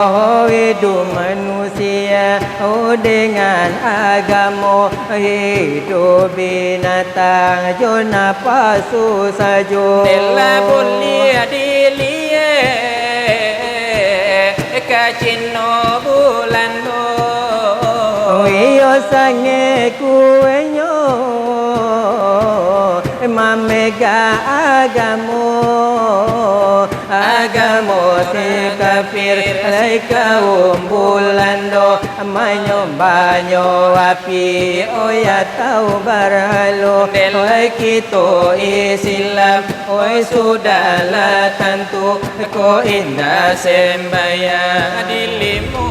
Hidup manusia dengan agama, hidup binatang jo napasu sajo. Nella boleh dilihat kacino bulan do. Iyo sange kuenyo mamega agamo si kafir lai kaum bulan do banyo api oya tau baralo oi kita Islam oi sudahlah tentu ko indah sembahyang dilimu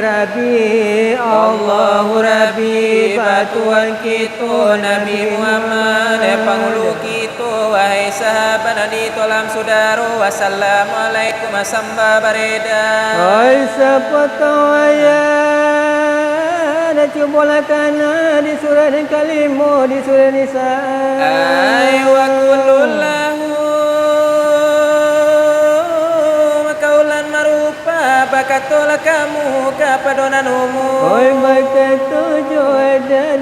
Rabbi Allahu Rabbi batuan kita Nabi Muhammad pangulu kita wahai sahabat Nabi tolam saudara wassalamualaikum asamba bareda hai siapa tawaya dan cubolakan di surah dan kalimah di surah Nisa ai wa kulullahu makaulan marupa bakatola kamu kapadonan umum oi bakatu dan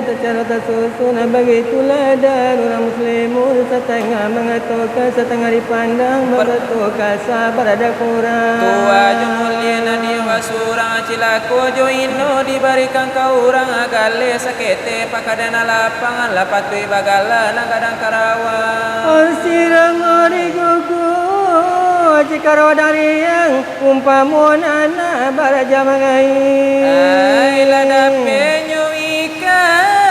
secara tersusun bagi tuladan orang muslimun setengah mengatakan setengah dipandang bertukar sabar ada kurang tua jumulia nadi wasurang cilako jo ino diberikan kau orang agale sakete pakadana lapangan lapatui bagala nagadang karawan sirang ori gugu cikaro dari yang umpamun anak baraja mengai ai ladapenyo ikan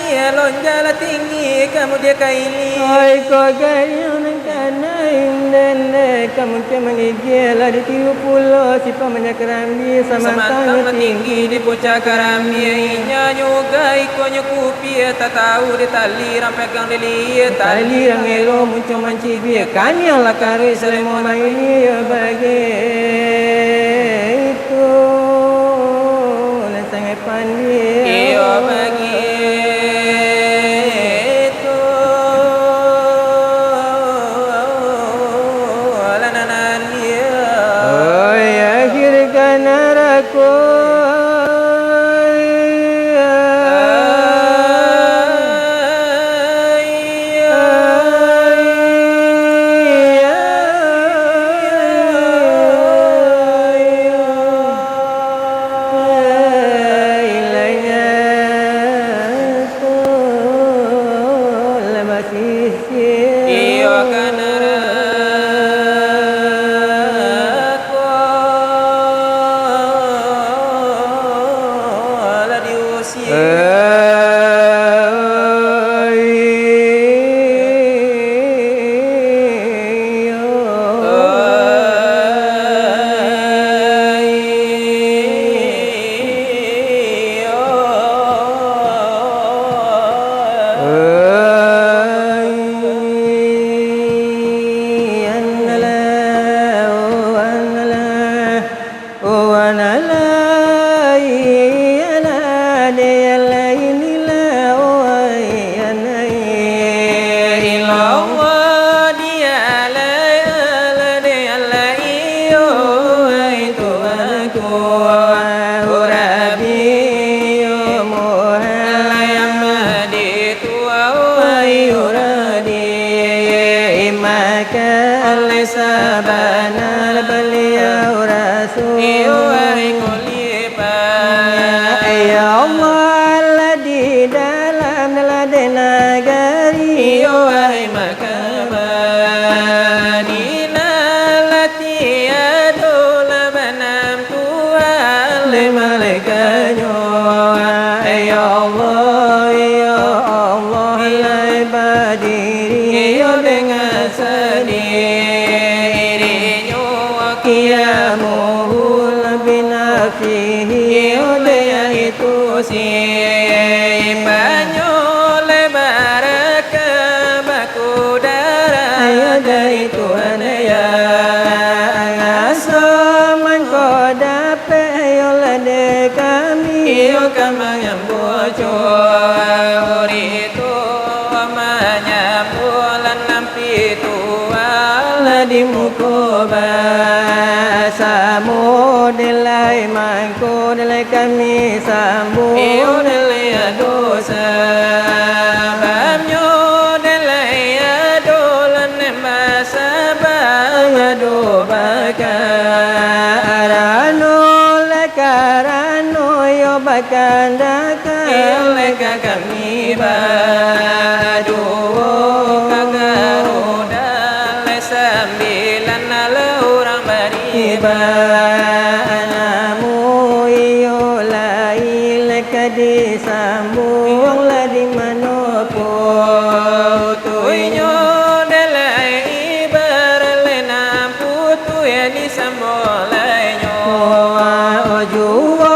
dia lonjala tinggi kamu dia kaili Oi kau gayung kana dan kamu menggigil di 30 si pamannya kerambi samantang tinggi di puncak karambi nya juga ikonnya kupi tak tahu di tali rampegang dili tali yang elo muncul manci dia kan yang lakari selemo ini ya bagi itu dan sangat pandai iyo bagi itu lananan dia oh ya akhirkan naraku kami sambung delay dosa bamyo delay dolan masa bangado bakarano lakarano yo bakandaka leka kami badu kagaruda lesambilan orang bariba disambung lah di mana pun tuinyo delai berlena putu ya disambung lainyo ojuo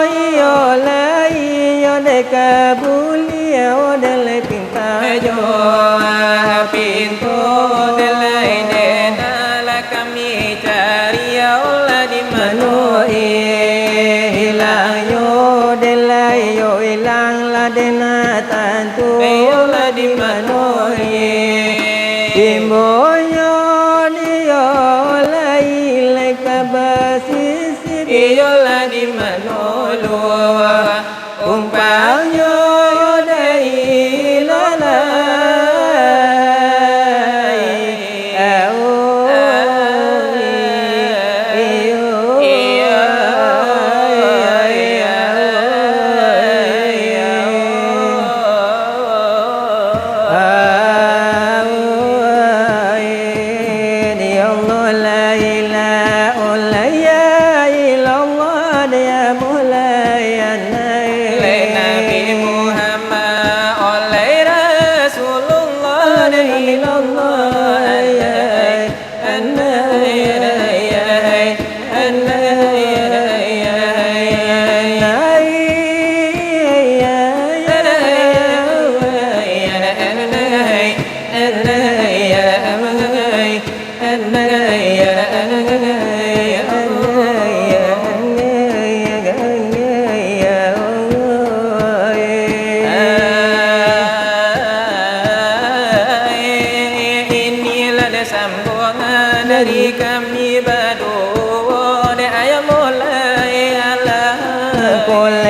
iyo lai yo dekabuli yo delai pinta jo pintu delai denala kami cari ya Allah di mana hilang yo delai yo hilang la dena tantu la di mano timboyo yo lai le kabasisi yo la di mano lo umpamyo dai la la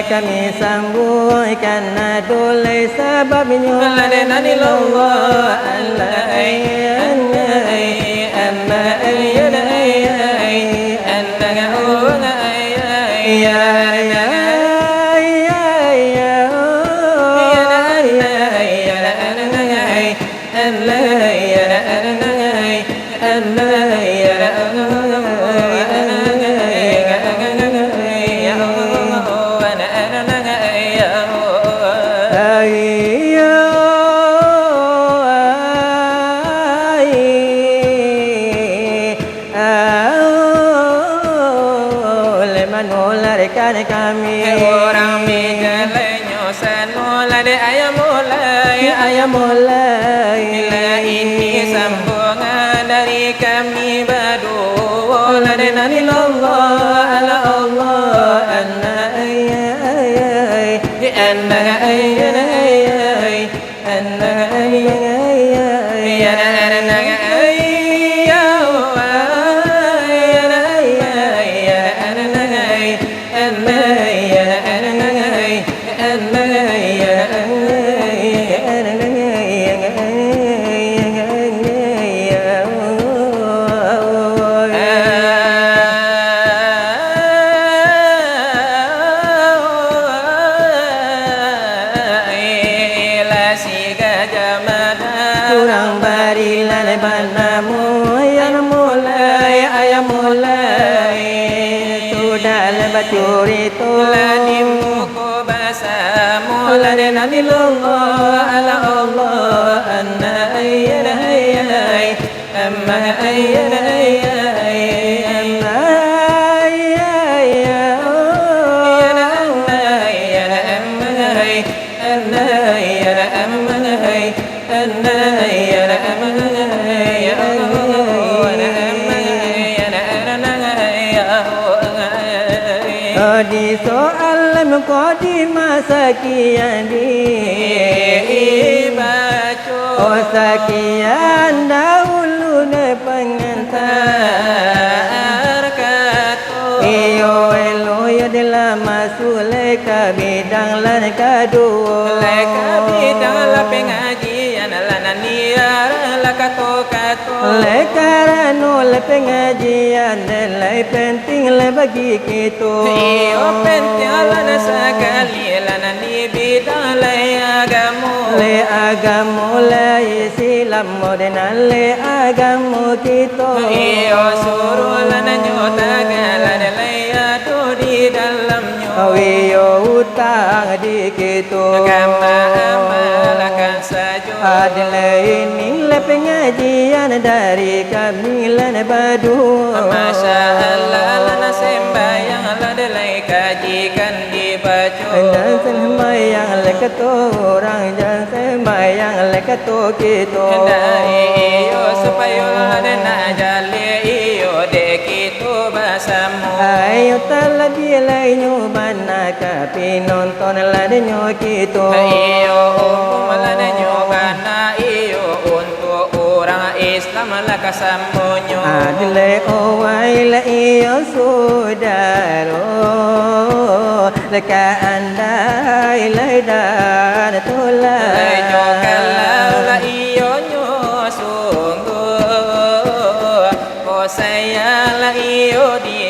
kami sambung karena dolai sebabnya ladena nilallah kami orang mijalnya sanola de ayam mulai bila ini sambungan dari kami berdua la de nanillallah ala Allah anna kurang barilan banamu ayam mulai sudah lebat curi ladimu ko basamu ladena nilallah ala Allah anna amma di soal mengkodi masa kian dibaca oh sekian dahulu ne pengantar kata iyo elo ya dalam masuk leka bidang lan kedua leka bidang la pengajian lan niar la kato lekarano le pengajian le penting le bagi kita iyo penting lan sekali lan ni bidang le agamo le Islam modern le agamo kita iyo suruh lan nyota galan le ado di dalamnya iyo utang di kita agama amalkan saja adalah ini le pengajian dari kami lan berdua Masya Allah lana sembahyang ladalai kajikan dibaca dan sembahyang leketu orang dan sembahyang leketu kita dari iyo supaya ladana jali iyo dekitu basamu ayo telah dilainyo banaka pinonton ladanyo kita iyo umum ladanyo bana iyo untuk orang Islam lah kasamunyo adle owaila iyo sudaro leka andai dan tulai lejo kalau la iyo nyo sungguh oh saya la iyo di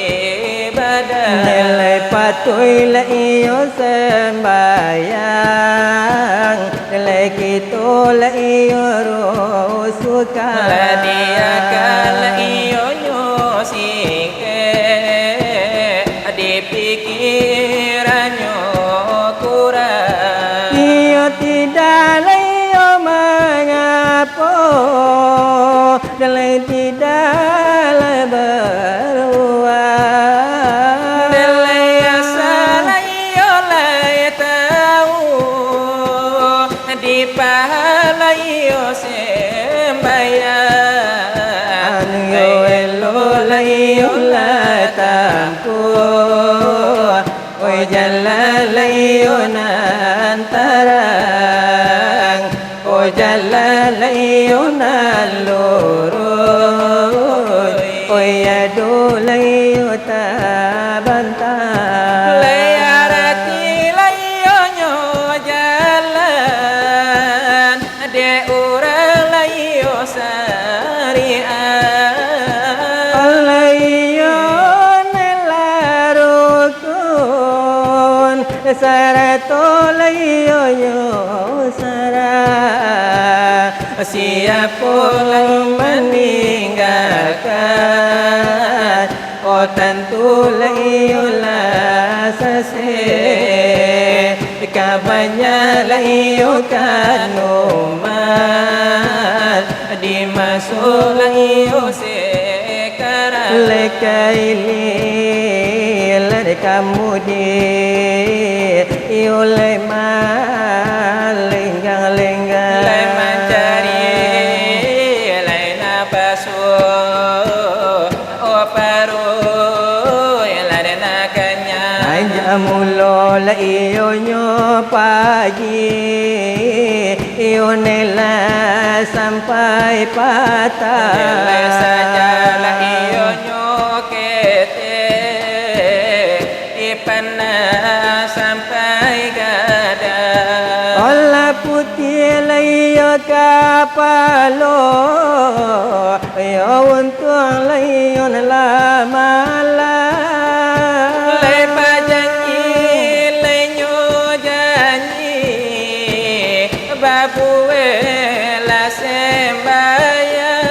badan nilai patuhi la iyo sembayang nilai kita la iyo suka la dia kala iyo nyo singke di pikirannya kurang iyo tidak la iyo mengapa dan tidak la beruang delay asala iyo la tahu di pahala iyo sembayang yo elo la iyo la tampu oi jalal iyo nantarang oi jalal iyo nalurut oi adul iyo tabantang layarati sarato layo yo sarah. Siapa yang meninggalkan, oh tentu layolah sase. Kabarnya layo kan umat, dimasuk layo sekarang. Lekaili lari kamu di oleh lenggang-lenggang. Lai mencari, lai napasuh, oh paru, lai denakanya. Jamulo la iyo nyo pagi, iyo nila sampai patah. Lai saja la iyo nyo kete, ipana sampai gada. Ola putih la iyo kapalo, iyo untung la iyo nalamala. Lai pajanji, lai nyo janji, babue la sembayang.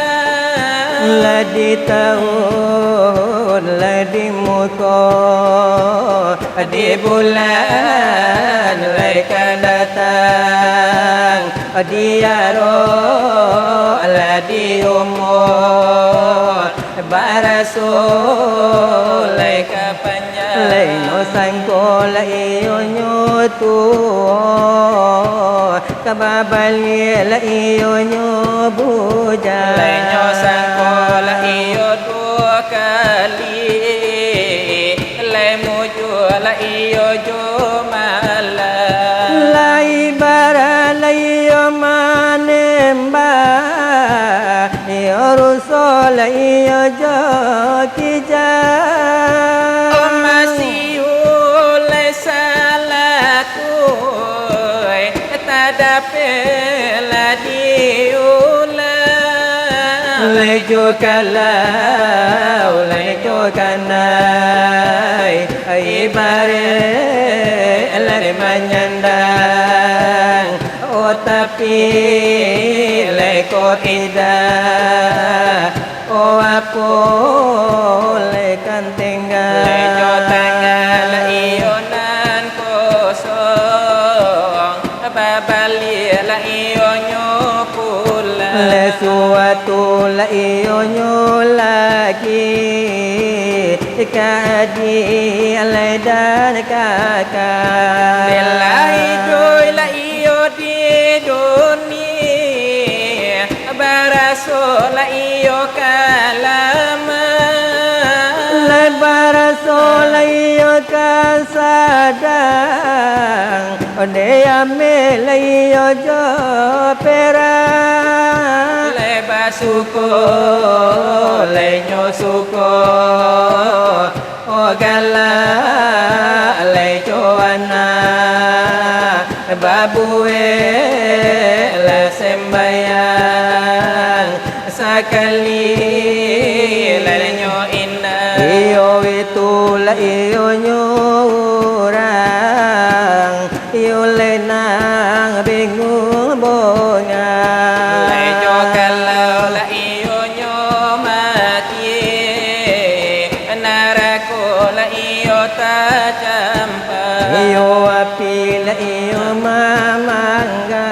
La di tahun, la di muka, di bulan mereka datang, di aro, la di umur, barasul, Mereka panjang. Laino sangko la iyo nyo tuo, kababali la iyo nyo buja. Lai nyo sangko la iyo dua kali, lai muju la iyo jumala. Lai bara la iyo manemba, iyo ruso la iyo jokija. Lejo kalau, lejo kanai, ibare lari menyandang. Oh tapi leko tidak, oh apa lekan tinggal. Lejo tangan la ionan kosong, babali la iyo nyo pulang. Lesuatu la iyo nyo lagi, kadi alai dan kakak. Belai joy la iyo di dunia, baraso la iyo kalama. Baraso la iyo kasadang, onde ame la iyo jo perang. Leba suko, Lenyo suko, oh gala lejo anak, babue la sembayang sakali lenyo ina. iyo itu la iyo nyurang, iyo lenang bingung bongang. Lejo kalau la iyo nyo mati, narako la iyo tajampa. Iyo api la iyo mamanggang,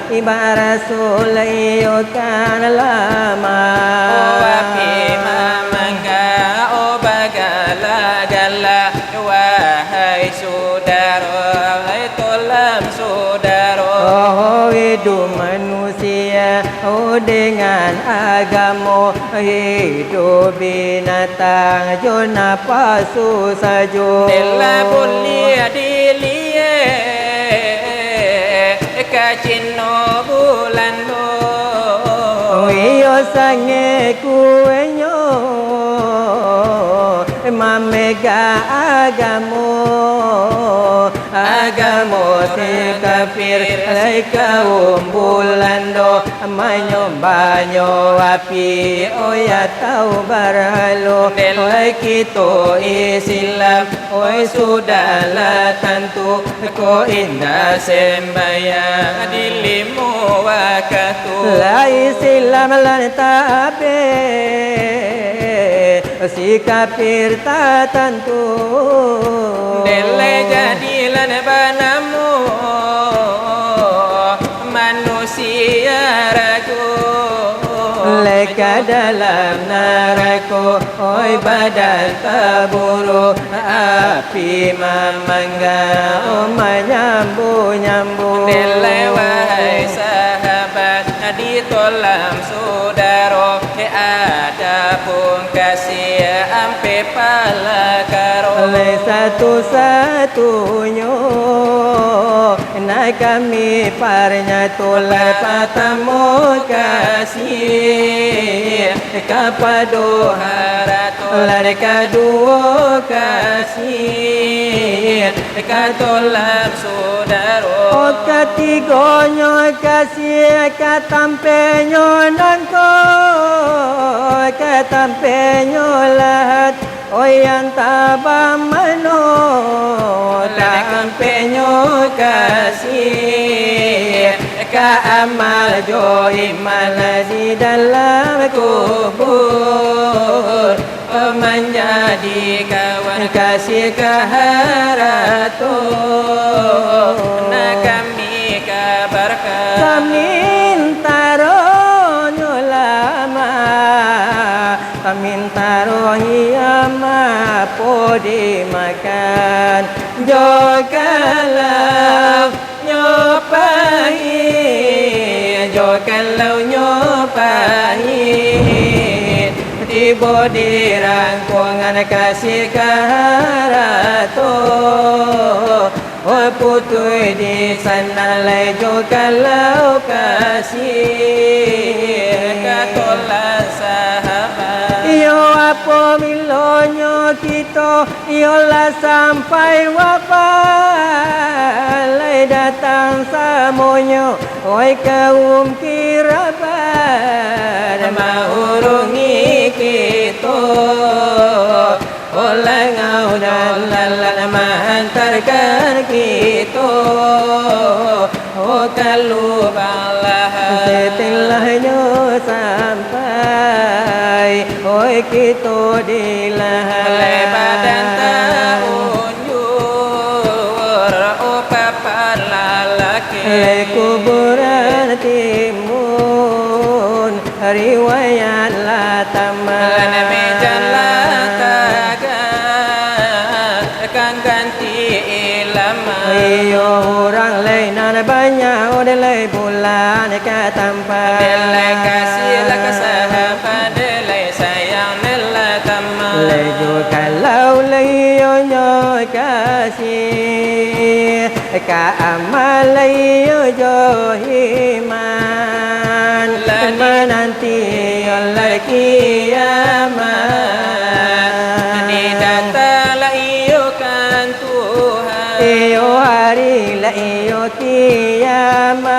ibaraso la iyo kan lama. O api mamangga, o bagala gala, wahai saudara, hai tolam saudara. Oh hidup manusia, oh dengan agama, hidup binatang, jo napa susah jo. Dela boleh dilie, kacino bulan do. Oh iyo sange kuenyo, mamega agamo, agamo si kafir lai kaum bulan do amanyo banyo api oya tahu berhalu oi kita Islam oi sudahlah tentu ko indah sembahyang dilimu wakatu la Islam lan tabe si kafir tak tentu dele jadilan banamu manusia ragu leka dalam neraka oi badan terburu api memangga menyambu-nyambu dele wahai sahabat ditolam saudara ada pun kasih ampe pala karo satu-satunya nak kami parnyatulah patamu kasih kepada haratul kedua kasih katolam saudara ketiganya kasih katampenyo nangko katampenyo lahat yang tabam mano tampenyo kasih ka amal jo iman di dalam kubur menjadi kawan kasih kaharatul nak kami kabarkan kami taronyo lama kami tarohiyama podi makan jokalau nyopahi jokalau nyopahi tiba di rangkungan kasih kaharato putui di sana lai jokalau kasih katolah sahabat iyo apa milonyo kita iyolah sampai wafat lai datang semuanya oi kaum kirabat mahurungi kita oleh ngau dan lalat menghantarkan kita kalau balah setelahnya sampai oi kita dilahat badan taunjur papan lalaki kuburan timun riwayat la taman mejan la akan ganti ilama iyo orang lain ada banyak orang lain bulan ke tempat delai kasih lah kesahabat delai sayang delai taman lejo kalau leyo nyoy kasih ka amal leyo jo iman menanti oleh kiamat di datalah iyo kan Tuhan iyo hari la iyo kiamat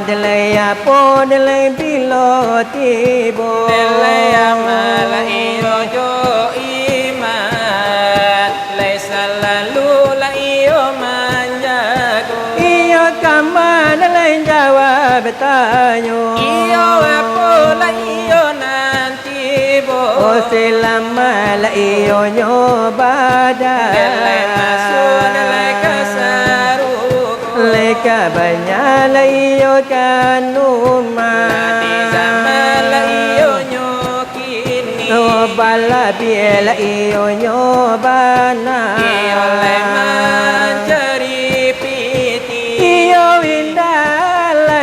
delai apa delai bilo tibo delai amal iyo jo iman lai selalu la iyo menjago iyo kaman delai jawab bertanya iyo apa la iyo nanti bo selama la iyo nyobadan delai masuk delai kasarugo leka banyak la iyo kanuma di zaman la iyo nyokini bala biela iyo nyobana iyo le mencari piti iyo indah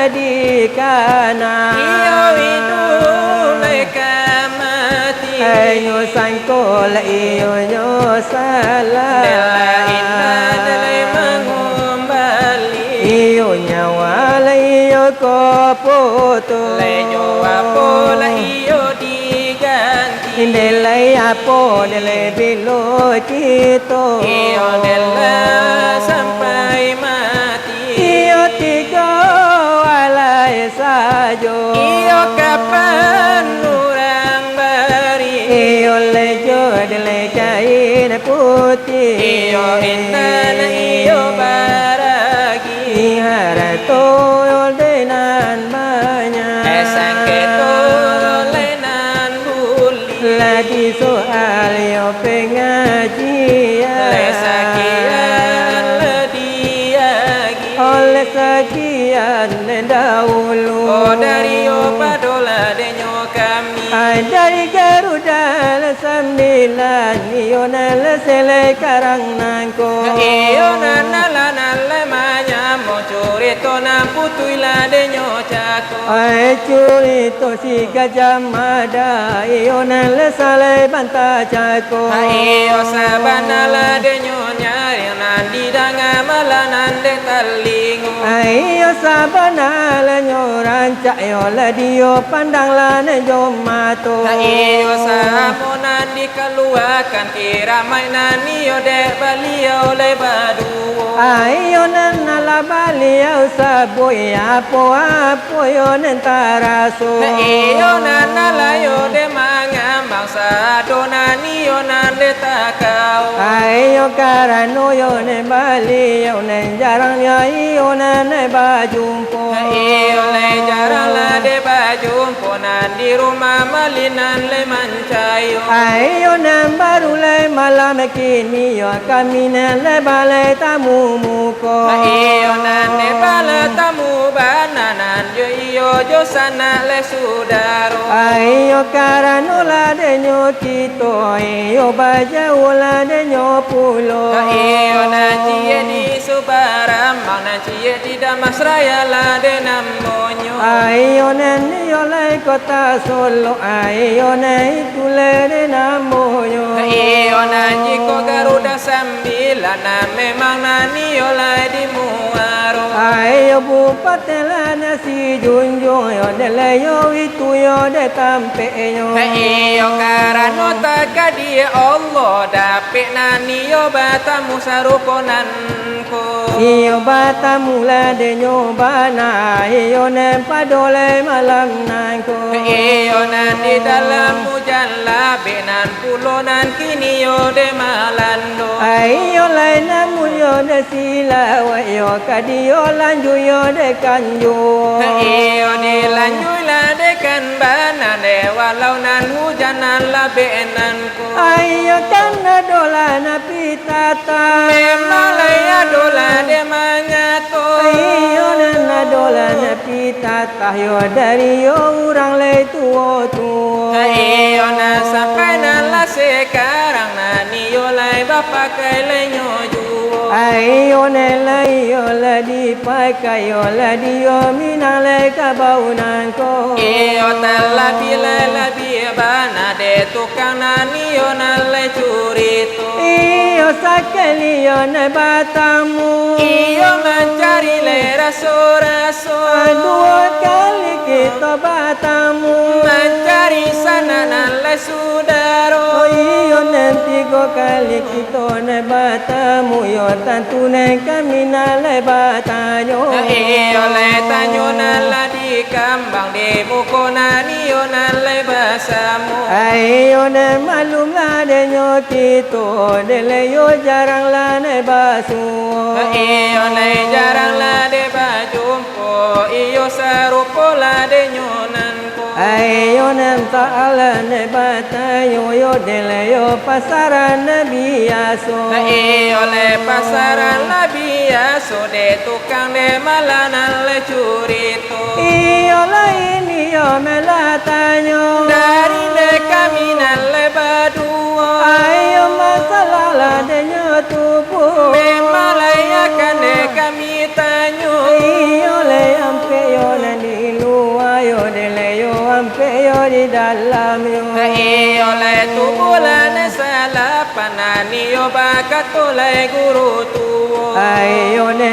di kana iyo hidup leka mati ayo sangko la iyo nyo salah dela indah dela mengumbali iyo nyawa la iyo ko putus la nyawa po la iyo diganti delai apa delai bilo kita iyo delai sampai bajo iyo kapan urang bari iyo lejo dele kain putih iyo intan iyo baragi harato denan banyak sangketo lenan buli lagi soal yo pengajian lesakian lediagi oleh sekian dahulu oh dari padola denyo kami dari Garuda sembilan iona lesele karang nangko iona nala nala manya mo curito na putuila denyo cako curito si gajah mada iona lesale banta cako iyo sabanala denyo nyari nandi danga malanan de talingo iyo sabanala nyoranca yo ladio pandang lane jomato iyo samonan dikeluarkan kiramai nani yo de balio le baduo ayo nala baliau saboy apo yo nentaraso iyo nala yo de manga mangsa donani yo nande takau ayo karano yo ne baliau ne jarang yo ne bajumpo iyo le jarang la de bajumpo nan di rumah malinan le mancayo ayo nan baru le malam kini yo kami le balai tamu muko iyo nan de bala tamu bananan yo iyo jo sana le sudaro ayo karano la de nyo kito ayo baja la de nyo pulo iyo nan cie di subaram nan cie di damas raya la de namonyo ayo nan yo le kota solo ayo nan tule de namoyo iyo nan jiko Garuda sembilan memang nani yo la di muaro ayo bupati lana si junjung yo dele yo itu yo de tampe yo iyo karano takadi Allah dapik nani yo batamu sarukonanku iyo batamu la de nyobana iyo ne padole malam nangko iyo nan di dalam hujan labenan pulonan kini yo de malando ayo laina mulyo de sila wa yo kadio lanju yo de kanju iyo di lanju la de kan bana de walau nan hujanan labenanku ayo kana dola na pitata memang laya dola de mangato ayo na dola na pitata yo dari yo urang le tuo iyo na sampai nala sekarang nani yo lai bapak kai le nyojuo ayo ne la yo la di pakai yo la di yo minale kabaunan ko iyo telah bila bana de tukang nani yo nale curito iyo sakeli yo ne batamu iyo mencari le raso-raso dua kali kita batamu mencari sana nale sudaro iyo nanti go kali kita ne batamu yo tantu ne kami nale batayo iyo le tanyo nala di kambang de muko nani yo nale basamu ayo ne malum la de nyo kito de le yo jarang la ne basu iyo le jarang la de bajumpo iyo sarupo la de nyonanko ayo ne taala ne batayo yo de le yo pasaran ne biaso iyo le pasaran la biaso de tukang de malanan le curito iyo la ini yo melatanyo dari de kami nan le baduo ayo masalah la de nyo tupu memang layakan de kami tanyo iyo le ampe yo ne di luar yo de le yo ampe yo di dalam yo iyo le tubulan salah panani yo bakat le guru tuo ayo ne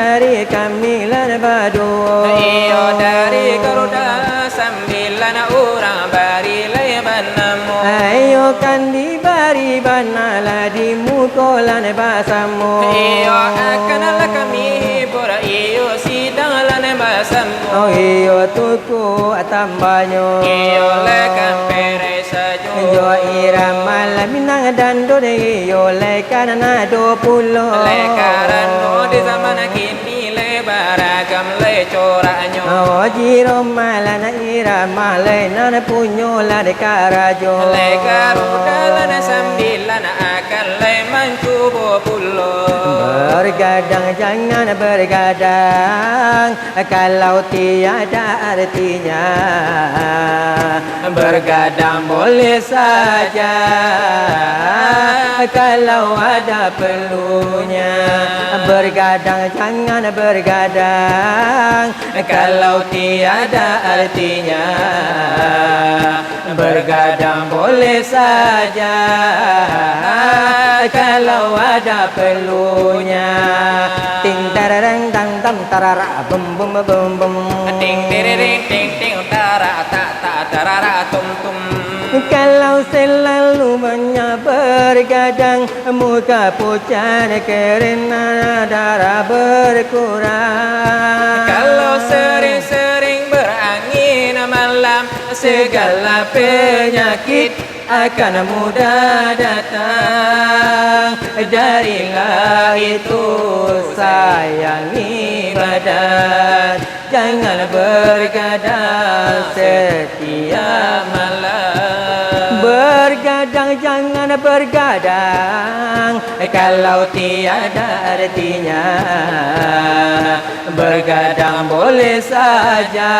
kami lan berdua. Iyo dari Garuda sambilan orang bari leban namu. Ayo kan diberi banala di mukolan basamu. Iyo akanlah kami hibur iyo sidang lan basamu. Oh iyo tuku tambahnya. Iyo lekam pere sajo. Iyo irama minang dan do iyo lekan na 20. Lekaran no di zaman kini lebaragam le coraknya. Oh jiro malana irama le nana punyo la de karajo. Lekaruda lan sambilan akan le mancubo pulo. Bergadang jangan bergadang kalau tiada artinya. Bergadang boleh saja kalau ada perlunya. Bergadang jangan bergadang kalau tiada artinya. Bergadang boleh saja kalau ada perlunya. Ting tararang tang tam tarara bum bum bum bum. Ting terering ting ting tara ta ta tarara tum tum. Kalau selalu banyak bergadang muka pucat kerana darah berkurang. Kalau sering-sering berangin malam segala penyakit akan mudah datang. Darilah itu sayangi badan, jangan bergadang setiap malam. Bergadang jangan bergadang kalau tiada artinya. Bergadang boleh saja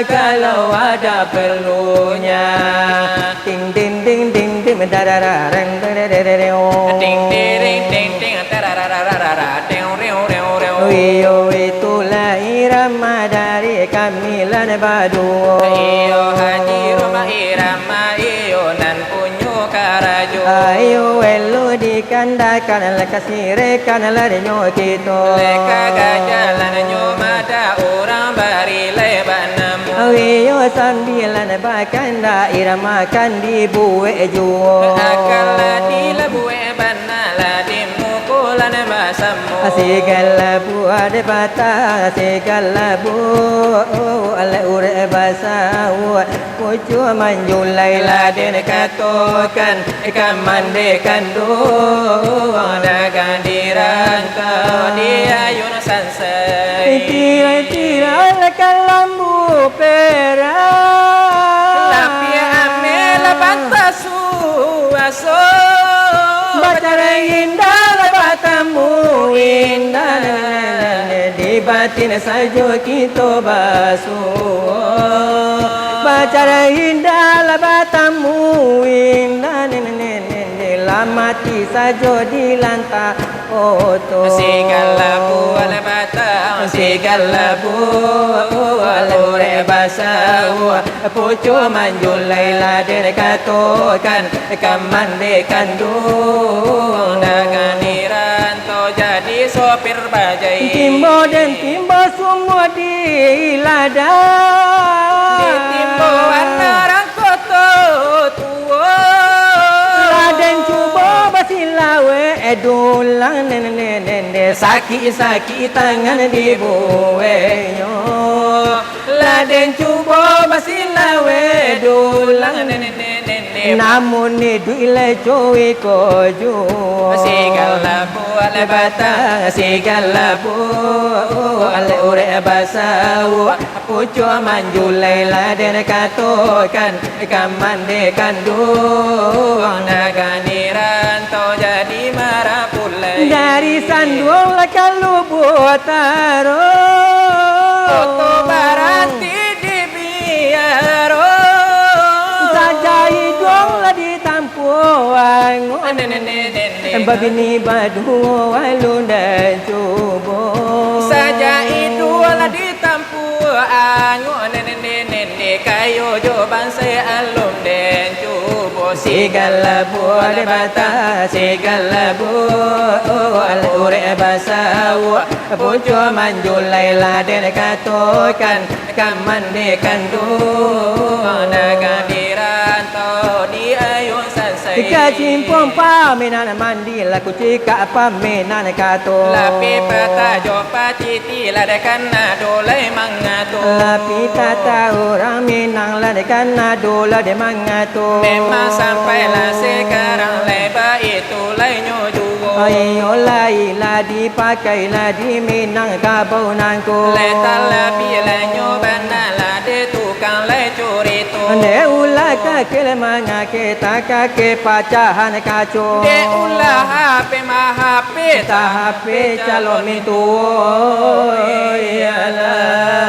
kalau ada perlunya. Ting ding ding ding ding darararang darararang. Ting tereng ting ting tararararara ting reu reu reu. Iyo itulah irama dari kami lan berdua. Iyo haji rumah irama iyo nan punyo karajo. Ayo elu dikandakan lekasirekan larinyo kita. Leka gajalan nyomada orang bari leban namu. Ayo sambilan bakanda irama kan dibuat jua. Akala dilabue banala dimukulan basamu. Segala buat batang, segala ale ure basau. Pucu manjulai laden katokan, kamandekan doang dagang dirangkau dia yun sansai. Tira-tira lekan lambu perak. Tapi amel bantasu aso. Bacara indah batamu indah di batin saja kita basuh. Bacara indah batamu indah mati saja di lantai oto. Segala buah batang, segala buah ure basau. Pucu manjulai laden katokan, kamandekan doang dagang diranto jadi sopir bajai. Timbo dan timbo semua di ladang. Ditimbo orang koto tua. Laden cuba basilawe dulang nene sakit tangan dibuenyo. Laden cuba basilawe dulang namun ni duile cuy koju. Segala buah batang, segala buah ure basau. Pucu manjulai laden katokan, kamandekan doang dagang diranto jadi marah pulai. dari sandung kalau buat taro. Foto baranti di biaro. Babini badu walu dan cubo. Saja itu lah ditampu angu nene kayo joban saya alum dan cubo. Segala buah bata, segala buah ure basau. Pucuk manjulai laden katokan kaman dekan du Nagadiran to di ayun sansai Ika cimpung pa menan mandi laku cika pa menan kato Lapi pata jopa titi ladakan dolai mangato Lapi tata orang minang ladekan dola de mangato Memang sampailah sekarang leba itu lainnya juga Ayo lai la dipakai la di minang kabau nangko Letal lapi lainnya banala de tukang lai curi tu Ande ulah kakil manga kita kake pacahan kaco De ulah HP mah HP Kita HP calon mintu Yalah